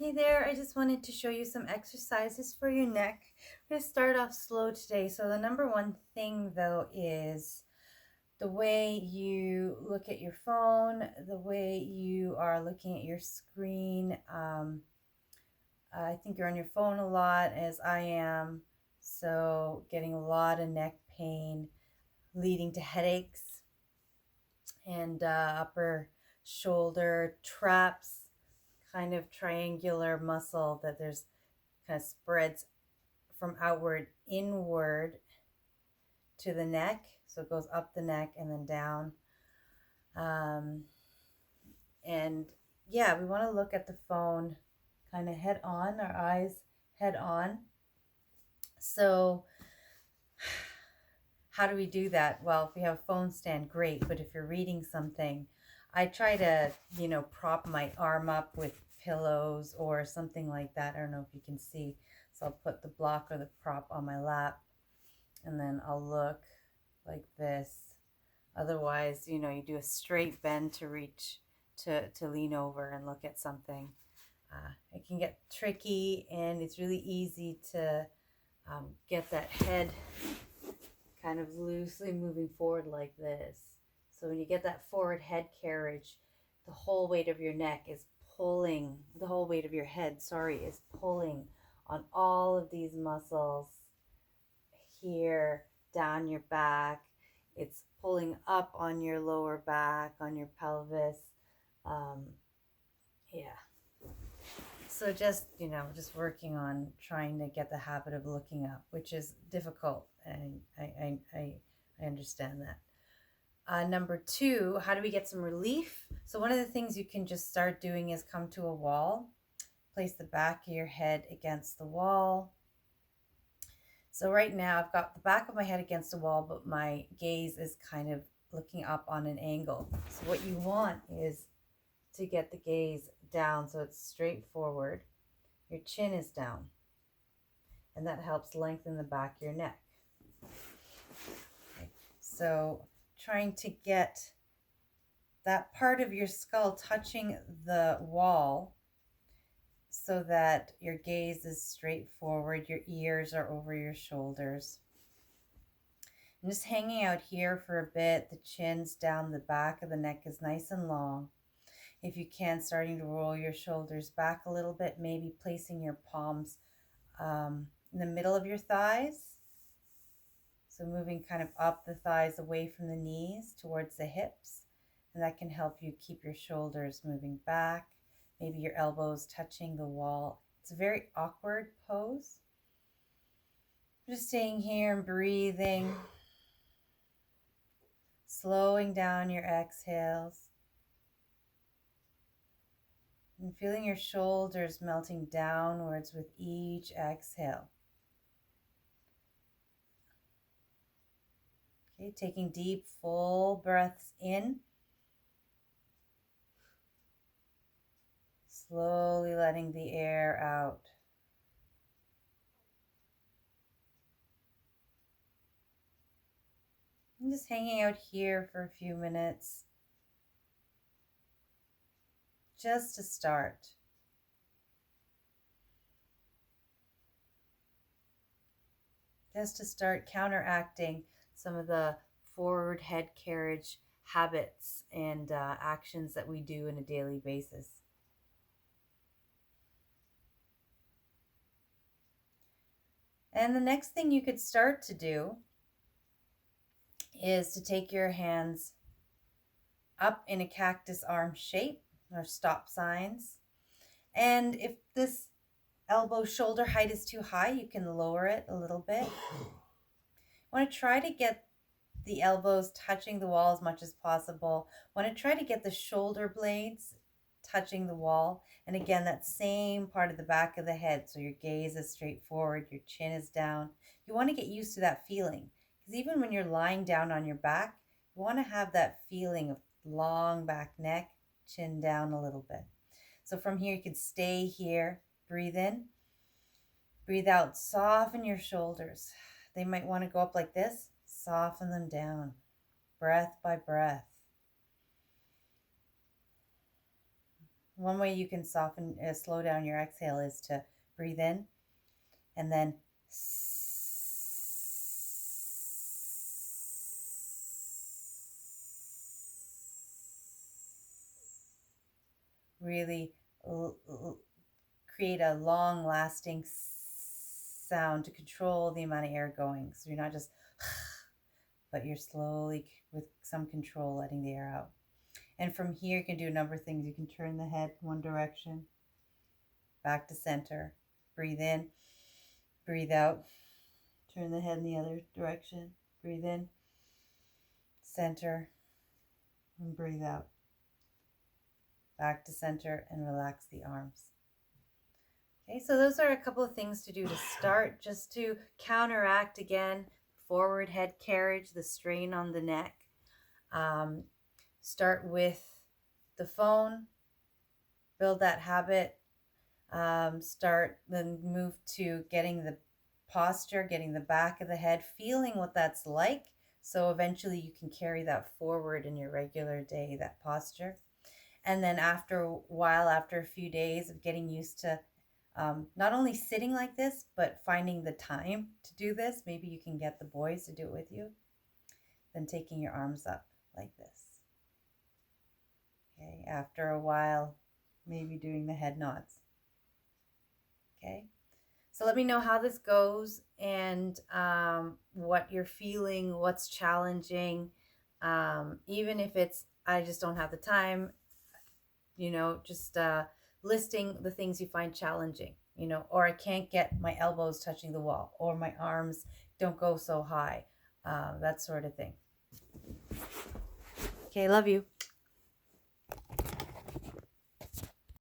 Hey there, I just wanted to show you some exercises for your neck. We're going to start off slow today. So the number one thing though is the way you look at your phone, the way you are looking at your screen. I think you're on your phone a lot, as I am, so getting a lot of neck pain, leading to headaches and upper shoulder traps, kind of triangular muscle that there's kind of spreads from outward inward to the neck. So it goes up the neck and then down. Um, and yeah, we want to look at the phone kind of head on, our eyes head on. So how do we do that? Well, if we have a phone stand, great. But if you're reading something, I try to, prop my arm up with pillows or something like that. I don't know if you can see. So I'll put the block or the prop on my lap and then I'll look like this. Otherwise, you do a straight bend to reach, to lean over and look at something. It can get tricky and it's really easy to get that head kind of loosely moving forward like this. So when you get that forward head carriage, the whole weight of your neck is pulling, the whole weight of your head, is pulling on all of these muscles here, down your back. It's pulling up on your lower back, on your pelvis. Yeah. So just, just working on trying to get the habit of looking up, which is difficult. And I understand that. Number two, how do we get some relief? So one of the things you can just start doing is come to a wall, place the back of your head against the wall. So right now I've got the back of my head against the wall, but my gaze is kind of looking up on an angle. So what you want is to get the gaze down so it's straight forward. Your chin is down, and that helps lengthen the back of your neck. Okay. So trying to get that part of your skull touching the wall so that your gaze is straight forward, your ears are over your shoulders. And just hanging out here for a bit, the chin's down, the back of the neck is nice and long. If you can, starting to roll your shoulders back a little bit, maybe placing your palms in the middle of your thighs. So moving kind of up the thighs away from the knees towards the hips. And that can help you keep your shoulders moving back. Maybe your elbows touching the wall. It's a very awkward pose. Just staying here and breathing. Slowing down your exhales. And feeling your shoulders melting downwards with each exhale. Okay, taking deep, full breaths in. Slowly letting the air out. I'm just hanging out here for a few minutes. Just to start. Just to start counteracting some of the forward head carriage habits and actions that we do on a daily basis. And the next thing you could start to do is to take your hands up in a cactus arm shape or stop signs. And if this elbow shoulder height is too high, you can lower it a little bit. You want to try to get the elbows touching the wall as much as possible. Want to try to get the shoulder blades touching the wall. And again, that same part of the back of the head. So your gaze is straight forward, your chin is down. You want to get used to that feeling. Because even when you're lying down on your back, you want to have that feeling of long back neck, chin down a little bit. So from here, you can stay here. Breathe in. Breathe out. Soften your shoulders. They might want to go up like this. Soften them down. Breath by breath. One way you can soften, slow down your exhale is to breathe in and then really create a long lasting sound to control the amount of air going. So you're not just, but you're slowly, with some control, letting the air out. And from here, you can do a number of things. You can turn the head one direction, back to center, breathe in, breathe out, turn the head in the other direction, breathe in, center, and breathe out. Back to center and relax the arms. Okay, so those are a couple of things to do to start, just to counteract again, forward head carriage, the strain on the neck. Start with the phone, build that habit, then move to getting the posture, getting the back of the head, feeling what that's like. So eventually you can carry that forward in your regular day, that posture. And then after a while, after a few days of getting used to not only sitting like this, but finding the time to do this, maybe you can get the boys to do it with you, then taking your arms up like this. Okay, after a while, maybe doing the head nods. Okay, so let me know how this goes and what you're feeling, what's challenging. Even if it's, I just don't have the time, just listing the things you find challenging, or I can't get my elbows touching the wall, or my arms don't go so high, that sort of thing. Okay, love you.